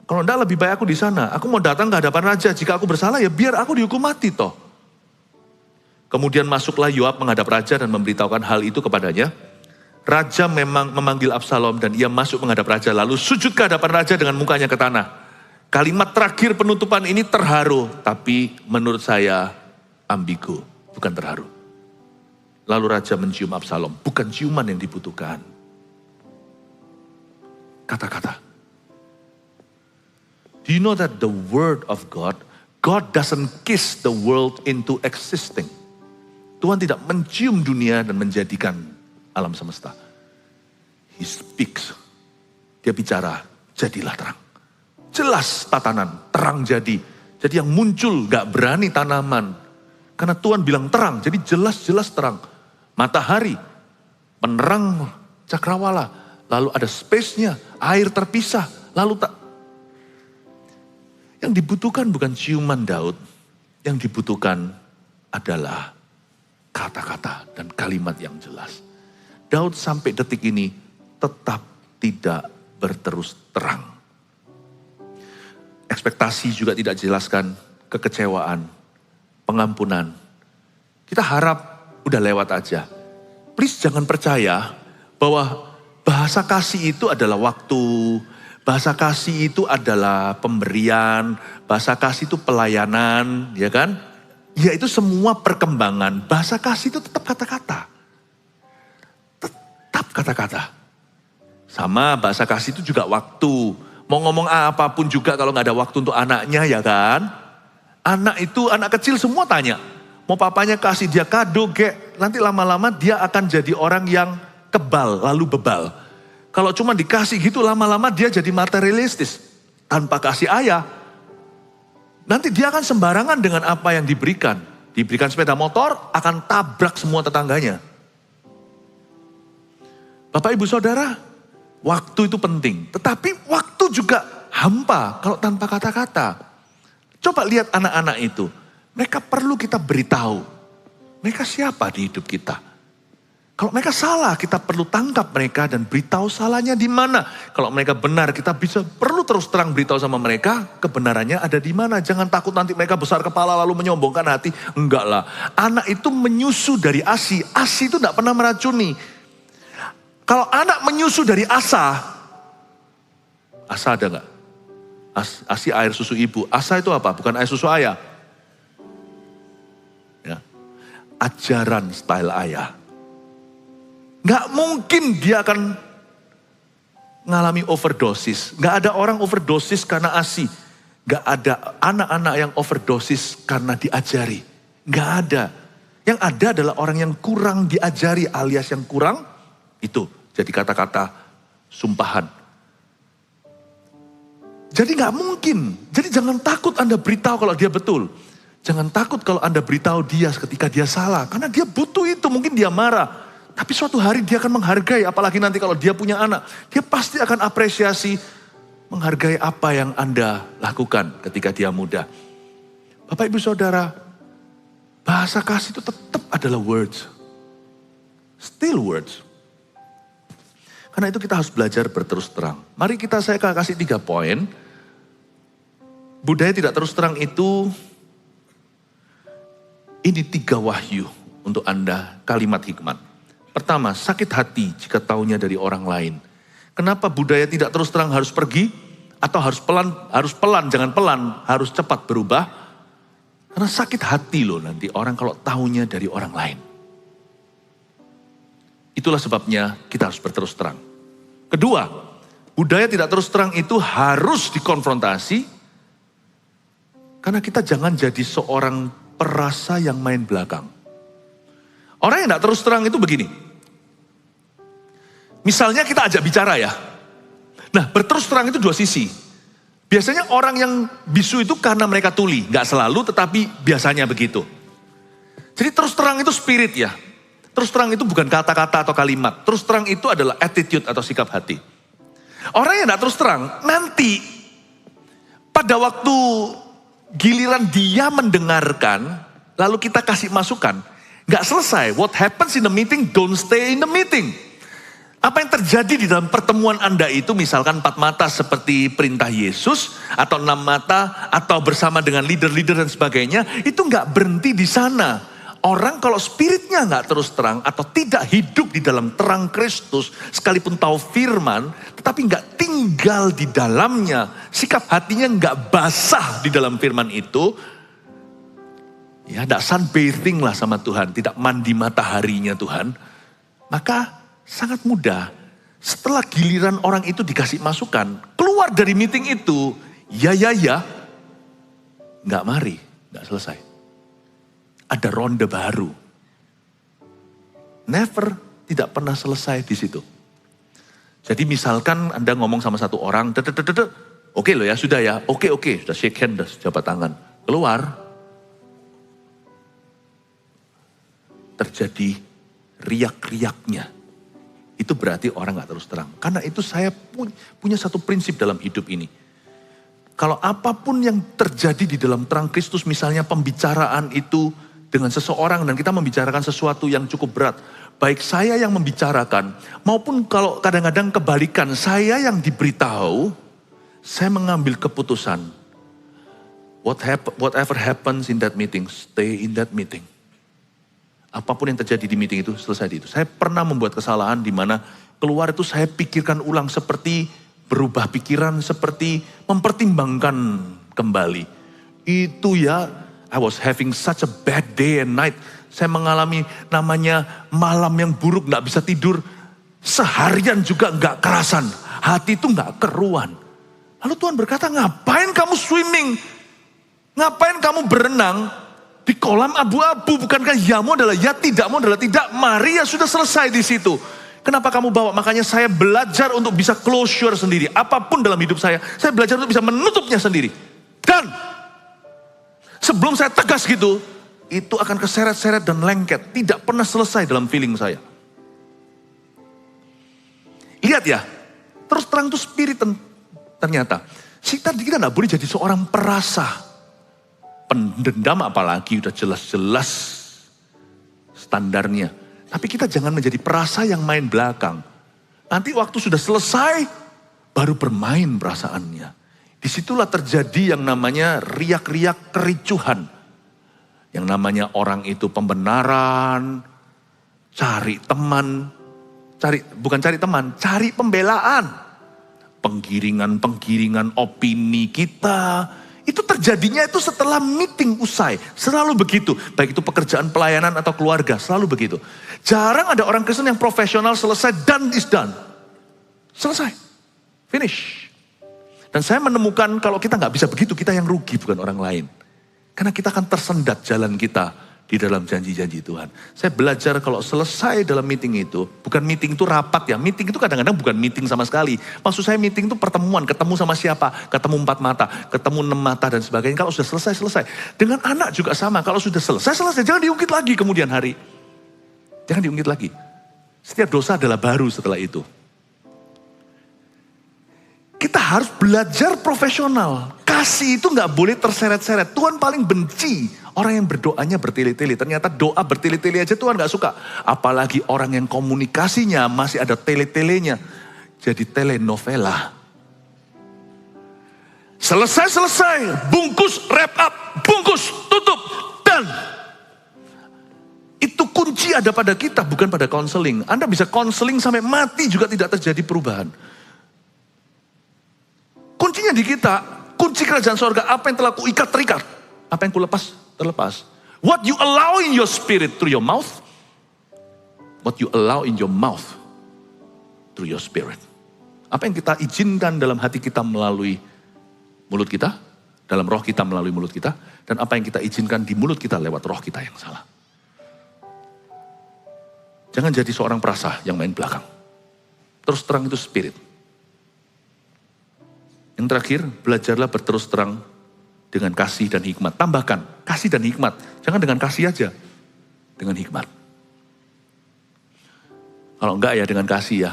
Kalau enggak lebih baik aku di sana. Aku mau datang ke hadapan raja. Jika aku bersalah ya biar aku dihukum mati toh. Kemudian masuklah Yoab menghadap raja dan memberitahukan hal itu kepadanya. Raja memang memanggil Absalom dan ia masuk menghadap raja. Lalu sujud ke hadapan raja dengan mukanya ke tanah. Kalimat terakhir penutupan ini terharu. Tapi menurut saya ambigu. Bukan terharu. Lalu raja mencium Absalom. Bukan ciuman yang dibutuhkan. Kata-kata. Do you know that the word of God doesn't kiss the world into existing. Tuhan tidak mencium dunia dan menjadikan alam semesta. He speaks. Dia bicara, jadilah terang. Jelas tatanan, terang jadi. Jadi yang muncul gak berani tanaman. Karena Tuhan bilang terang, jadi jelas-jelas terang. Matahari, penerang cakrawala. Lalu ada space-nya, air terpisah. Lalu tak. Yang dibutuhkan bukan ciuman Daud. Yang dibutuhkan adalah kata-kata dan kalimat yang jelas. Daud sampai detik ini tetap tidak berterus terang. Ekspektasi juga tidak dijelaskan, kekecewaan, pengampunan. Kita harap udah lewat aja. Please jangan percaya bahwa bahasa kasih itu adalah waktu, bahasa kasih itu adalah pemberian, bahasa kasih itu pelayanan, ya kan? Ya itu semua perkembangan. Bahasa kasih itu tetap kata-kata. Tetap kata-kata. Sama bahasa kasih itu juga waktu. Mau ngomong apapun juga kalau gak ada waktu untuk anaknya ya kan. Anak itu, anak kecil semua tanya. Mau papanya kasih dia kado, nanti lama-lama dia akan jadi orang yang kebal lalu bebal. Kalau cuma dikasih gitu lama-lama dia jadi materialistis. Tanpa kasih ayah, nanti dia akan sembarangan dengan apa yang diberikan. Diberikan sepeda motor, akan tabrak semua tetangganya. Bapak ibu saudara, waktu itu penting. Tetapi waktu juga hampa kalau tanpa kata-kata. Coba lihat anak-anak itu. Mereka perlu kita beritahu. Mereka siapa di hidup kita? Kalau mereka salah, kita perlu tangkap mereka dan beritahu salahnya di mana. Kalau mereka benar, kita perlu terus terang beritahu sama mereka kebenarannya ada di mana. Jangan takut nanti mereka besar kepala lalu menyombongkan hati. Enggak lah. Anak itu menyusu dari ASI. ASI itu tidak pernah meracuni. Kalau anak menyusu dari ASA ada enggak? ASI air susu ibu. ASA itu apa? Bukan air susu ayah. Ya. Ajaran style ayah. Gak mungkin dia akan ngalami overdosis. Gak ada orang overdosis karena ASI. Gak ada anak-anak yang overdosis karena diajari. Gak ada. Yang ada adalah orang yang kurang diajari alias yang kurang itu. Jadi kata-kata sumpahan. Jadi gak mungkin. Jadi jangan takut Anda beritahu kalau dia betul. Jangan takut kalau Anda beritahu dia ketika dia salah. Karena dia butuh itu, mungkin dia marah. Tapi suatu hari dia akan menghargai, apalagi nanti kalau dia punya anak. Dia pasti akan apresiasi, menghargai apa yang Anda lakukan ketika dia muda. Bapak ibu saudara, bahasa kasih itu tetap adalah words. Still words. Karena itu kita harus belajar berterus terang. Mari saya kasih 3 poin. Budaya tidak terus terang itu, ini 3 wahyu untuk Anda, kalimat hikmat. Pertama, sakit hati jika taunya dari orang lain. Kenapa budaya tidak terus terang harus pergi? Atau harus pelan, jangan pelan, harus cepat berubah. Karena sakit hati loh nanti orang kalau taunya dari orang lain. Itulah sebabnya kita harus berterus terang. Kedua, budaya tidak terus terang itu harus dikonfrontasi. Karena kita jangan jadi seorang perasa yang main belakang. Orang yang tidak terus terang itu begini. Misalnya kita ajak bicara ya. Nah, berterus terang itu 2 sisi. Biasanya orang yang bisu itu karena mereka tuli. Gak selalu tetapi biasanya begitu. Jadi terus terang itu spirit ya. Terus terang itu bukan kata-kata atau kalimat. Terus terang itu adalah attitude atau sikap hati. Orang yang tidak terus terang nanti pada waktu giliran dia mendengarkan lalu kita kasih masukan. Gak selesai. What happens in the meeting, don't stay in the meeting. Apa yang terjadi di dalam pertemuan Anda itu, misalkan 4 mata seperti perintah Yesus, atau 6 mata, atau bersama dengan leader-leader dan sebagainya, itu gak berhenti di sana. Orang kalau spiritnya gak terus terang, atau tidak hidup di dalam terang Kristus, sekalipun tahu firman, tetapi gak tinggal di dalamnya, sikap hatinya gak basah di dalam firman itu, ya, tidak sunbathing lah sama Tuhan, tidak mandi mataharinya Tuhan. Maka sangat mudah, setelah giliran orang itu dikasih masukan, keluar dari meeting itu, ya, nggak mari, nggak selesai. Ada ronde baru. Never, tidak pernah selesai di situ. Jadi misalkan Anda ngomong sama satu orang, oke loh ya, sudah ya, oke, sudah shake hand, sudah jabat tangan. Keluar, terjadi riak-riaknya. Itu berarti orang gak terus terang. Karena itu saya punya satu prinsip dalam hidup ini. Kalau apapun yang terjadi di dalam terang Kristus, misalnya pembicaraan itu dengan seseorang dan kita membicarakan sesuatu yang cukup berat. Baik saya yang membicarakan, maupun kalau kadang-kadang kebalikan, saya yang diberitahu, saya mengambil keputusan. Whatever happens in that meeting, stay in that meeting. Apapun yang terjadi di meeting itu, selesai di itu. Saya pernah membuat kesalahan di mana keluar itu saya pikirkan ulang seperti berubah pikiran, seperti mempertimbangkan kembali. Itu ya, I was having such a bad day and night. Saya mengalami namanya malam yang buruk, gak bisa tidur. Seharian juga gak kerasan. Hati itu gak keruan. Lalu Tuhan berkata, ngapain kamu swimming? Ngapain kamu berenang? Di kolam abu-abu, bukankah yamu adalah ya, tidakmu adalah tidak. Mari ya sudah selesai di situ. Kenapa kamu bawa? Makanya saya belajar untuk bisa closure sendiri. Apapun dalam hidup saya belajar untuk bisa menutupnya sendiri. Dan sebelum saya tegas gitu, itu akan keseret-seret dan lengket. Tidak pernah selesai dalam feeling saya. Lihat ya, terus terang itu spirit ternyata. Kita tidak boleh jadi seorang perasa. Pendendam apalagi udah jelas-jelas standarnya. Tapi kita jangan menjadi perasa yang main belakang. Nanti waktu sudah selesai, baru bermain perasaannya. Disitulah terjadi yang namanya riak-riak kericuhan. Yang namanya orang itu pembenaran, cari teman, cari pembelaan. Penggiringan opini kita. Itu terjadinya itu setelah meeting usai. Selalu begitu. Baik itu pekerjaan pelayanan atau keluarga. Selalu begitu. Jarang ada orang Kristen yang profesional selesai, done is done. Selesai. Finish. Dan saya menemukan kalau kita nggak bisa begitu, kita yang rugi bukan orang lain. Karena kita akan tersendat jalan kita di dalam janji-janji Tuhan. Saya belajar kalau selesai dalam meeting itu, bukan meeting itu rapat ya. Meeting itu kadang-kadang bukan meeting sama sekali. Maksud saya meeting itu pertemuan, ketemu sama siapa, ketemu 4 mata, ketemu 6 mata dan sebagainya. Kalau sudah selesai. Dengan anak juga sama, kalau sudah selesai, jangan diungkit lagi kemudian hari. Jangan diungkit lagi. Setiap dosa adalah baru setelah itu. Kita harus belajar profesional. Kasih itu gak boleh terseret-seret. Tuhan paling benci orang yang berdoanya bertele-tele. Ternyata doa bertele-tele aja Tuhan gak suka. Apalagi orang yang komunikasinya masih ada tele-telenya. Jadi telenovela. Selesai, bungkus, wrap up, bungkus, tutup, dan itu kunci ada pada kita, bukan pada konseling. Anda bisa konseling sampai mati juga tidak terjadi perubahan. Kuncinya di kita, kunci kerajaan sorga, apa yang telah kuikat terikat, apa yang kulepas terlepas. What you allow in your spirit through your mouth, what you allow in your mouth through your spirit. Apa yang kita izinkan dalam hati kita melalui mulut kita, dalam roh kita melalui mulut kita, dan apa yang kita izinkan di mulut kita lewat roh kita yang salah. Jangan jadi seorang perasa yang main belakang. Terus terang itu spirit. Yang terakhir, belajarlah berterus terang dengan kasih dan hikmat. Tambahkan, kasih dan hikmat. Jangan dengan kasih aja, dengan hikmat. Kalau enggak ya dengan kasih ya.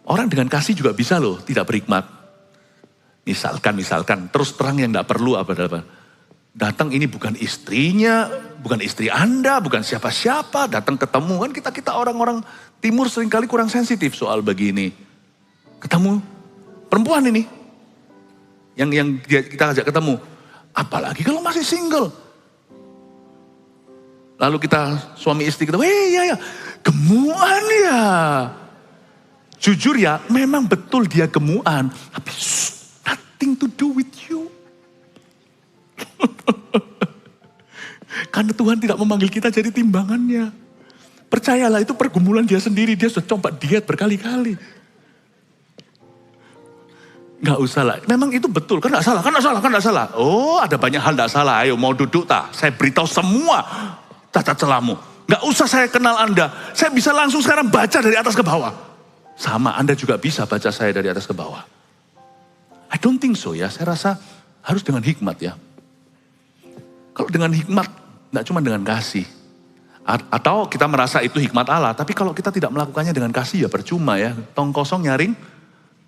Orang dengan kasih juga bisa loh, tidak berhikmat. Misalkan, terus terang yang enggak perlu apa-apa. Datang ini bukan istrinya, bukan istri Anda, bukan siapa-siapa. Datang ketemu, kan kita orang-orang timur seringkali kurang sensitif soal begini. Ketemu perempuan ini, yang kita ajak ketemu. Apalagi kalau masih single. Lalu kita suami istri kita, ya, gemuan ya. Jujur ya, memang betul dia gemuan. Tapi nothing to do with you. Karena Tuhan tidak memanggil kita jadi timbangannya. Percayalah itu pergumulan dia sendiri. Dia sudah coba diet berkali-kali. Gak usah lah. Memang itu betul. Kan gak salah. Oh ada banyak hal gak salah. Ayo mau duduk tak? Saya beritahu semua cacat celahmu. Gak usah saya kenal Anda. Saya bisa langsung sekarang baca dari atas ke bawah. Sama Anda juga bisa baca saya dari atas ke bawah. I don't think so ya. Saya rasa harus dengan hikmat ya. Kalau dengan hikmat, gak cuma dengan kasih. Atau kita merasa itu hikmat Allah. Tapi kalau kita tidak melakukannya dengan kasih ya percuma ya. Tong kosong nyaring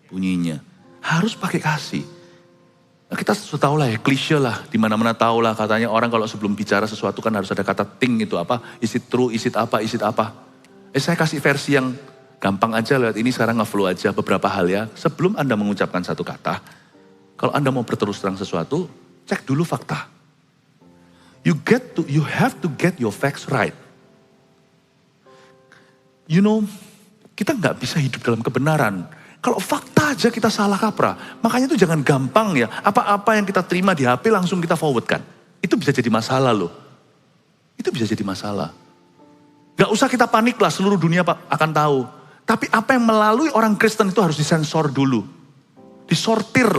bunyinya. Harus pakai kasih. Nah, kita sudah tahu lah ya, klise lah. Dimana-mana tahu lah katanya orang kalau sebelum bicara sesuatu kan harus ada kata ting itu apa. Is it true, is it apa. Saya kasih versi yang gampang aja lewat ini sekarang nge-flow aja beberapa hal ya. Sebelum Anda mengucapkan satu kata, kalau Anda mau berterus terang sesuatu, cek dulu fakta. You have to get your facts right. You know, kita nggak bisa hidup dalam kebenaran. Kalau fakta aja kita salah kaprah. Makanya itu jangan gampang ya. Apa-apa yang kita terima di HP langsung kita forwardkan. Itu bisa jadi masalah loh. Itu bisa jadi masalah. Gak usah kita panik lah, seluruh dunia akan tahu. Tapi apa yang melalui orang Kristen itu harus disensor dulu. Disortir.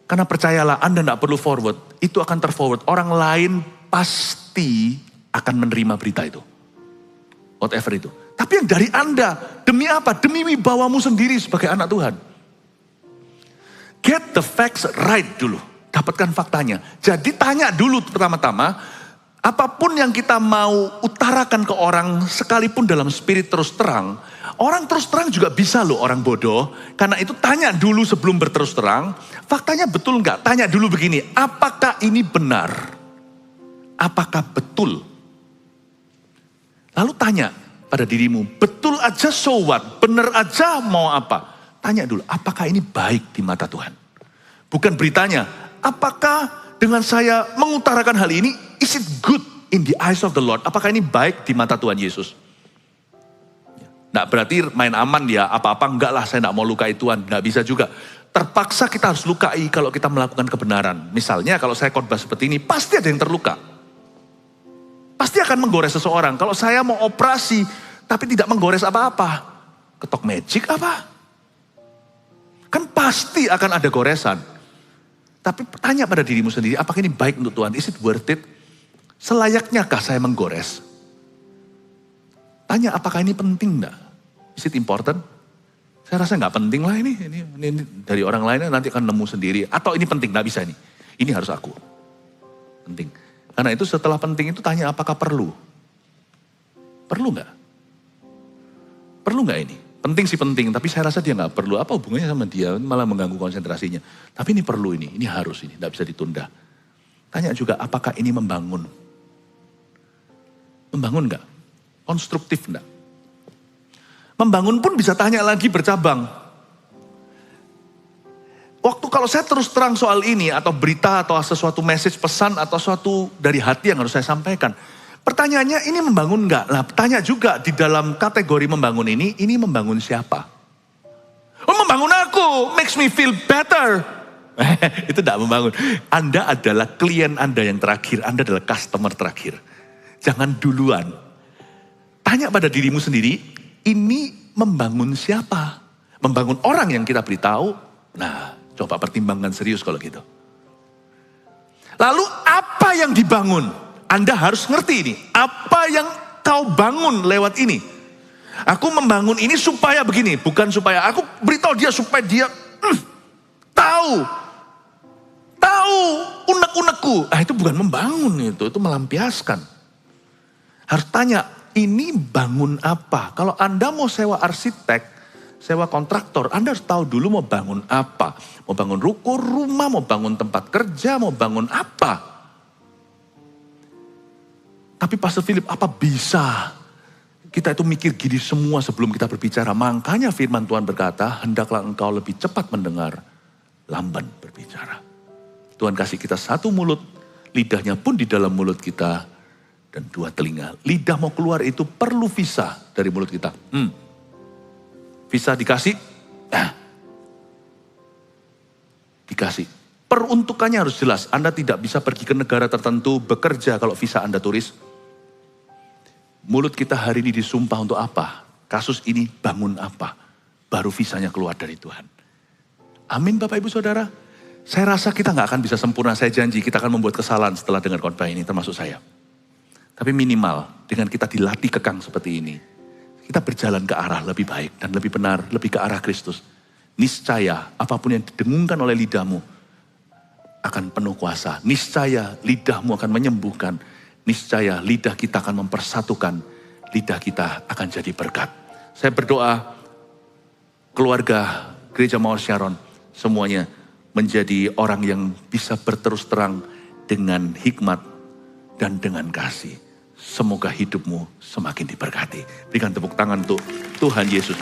Karena percayalah Anda gak perlu forward. Itu akan terforward. Orang lain pasti akan menerima berita itu. Whatever itu. Tapi yang dari Anda, demi apa? Demi wibawamu sendiri sebagai anak Tuhan. Get the facts right dulu. Dapatkan faktanya. Jadi tanya dulu pertama-tama, apapun yang kita mau utarakan ke orang, sekalipun dalam spirit terus terang, orang terus terang juga bisa loh orang bodoh. Karena itu tanya dulu sebelum berterus terang, faktanya betul nggak? Tanya dulu begini, apakah ini benar? Apakah betul? Lalu tanya pada dirimu, betul aja so what? Benar aja mau apa? Tanya dulu, apakah ini baik di mata Tuhan? Bukan beritanya, apakah dengan saya mengutarakan hal ini, is it good in the eyes of the Lord? Apakah ini baik di mata Tuhan Yesus? Nggak berarti main aman ya, apa-apa enggak lah, saya nggak mau lukai Tuhan. Nggak bisa juga. Terpaksa kita harus lukai kalau kita melakukan kebenaran. Misalnya kalau saya khotbah seperti ini, pasti ada yang terluka. Pasti akan menggores seseorang. Kalau saya mau operasi, tapi tidak menggores apa-apa. Ketok magic apa? Kan pasti akan ada goresan. Tapi tanya pada dirimu sendiri, apakah ini baik untuk Tuhan? Is it worth it? Selayaknyakah saya menggores? Tanya, apakah ini penting enggak? Is it important? Saya rasa nggak penting lah ini dari orang lain nanti akan nemu sendiri. Atau ini penting, nggak bisa ini. Ini harus aku. Penting. Karena itu setelah penting itu tanya apakah perlu? Perlu nggak? Perlu nggak ini? Penting sih penting, tapi saya rasa dia nggak perlu. Apa hubungannya sama dia? Malah mengganggu konsentrasinya. Tapi ini perlu ini harus ini, nggak bisa ditunda. Tanya juga apakah ini membangun? Membangun nggak? Konstruktif nggak? Membangun pun bisa tanya lagi bercabang. Waktu kalau saya terus terang soal ini atau berita atau sesuatu message pesan atau sesuatu dari hati yang harus saya sampaikan. Pertanyaannya ini membangun enggak? Nah tanya juga di dalam kategori membangun ini membangun siapa? Oh membangun aku, makes me feel better. Itu tidak membangun. Anda adalah klien Anda yang terakhir, Anda adalah customer terakhir. Jangan duluan. Tanya pada dirimu sendiri, ini membangun siapa? Membangun orang yang kita beritahu? Nah coba pertimbangkan serius kalau gitu. Lalu apa yang dibangun? Anda harus ngerti ini. Apa yang kau bangun lewat ini? Aku membangun ini supaya begini. Bukan supaya aku beritahu dia supaya dia tahu. Tahu unek-unekku. Itu bukan membangun itu melampiaskan. Harus tanya, ini bangun apa? Kalau Anda mau sewa arsitek, sewa kontraktor, Anda harus tahu dulu mau bangun apa. Mau bangun ruko, rumah, mau bangun tempat kerja, mau bangun apa. Tapi Pastor Philip, apa bisa kita itu mikir gini semua sebelum kita berbicara? Makanya firman Tuhan berkata, hendaklah engkau lebih cepat mendengar, lamban berbicara. Tuhan kasih kita satu mulut, lidahnya pun di dalam mulut kita, dan dua telinga. Lidah mau keluar itu perlu visa dari mulut kita. Visa dikasih, dikasih. Peruntukannya harus jelas. Anda tidak bisa pergi ke negara tertentu, bekerja kalau visa Anda turis. Mulut kita hari ini disumpah untuk apa? Kasus ini bangun apa? Baru visanya keluar dari Tuhan. Amin Bapak Ibu Saudara. Saya rasa kita gak akan bisa sempurna. Saya janji kita akan membuat kesalahan setelah dengar khotbah ini, termasuk saya. Tapi minimal dengan kita dilatih kekang seperti ini, kita berjalan ke arah lebih baik dan lebih benar, lebih ke arah Kristus. Niscaya apapun yang didengungkan oleh lidahmu akan penuh kuasa. Niscaya lidahmu akan menyembuhkan. Niscaya lidah kita akan mempersatukan. Lidah kita akan jadi berkat. Saya berdoa keluarga Gereja Mawar Syaron semuanya menjadi orang yang bisa berterus terang dengan hikmat dan dengan kasih. Semoga hidupmu semakin diberkati. Berikan tepuk tangan untuk Tuhan Yesus.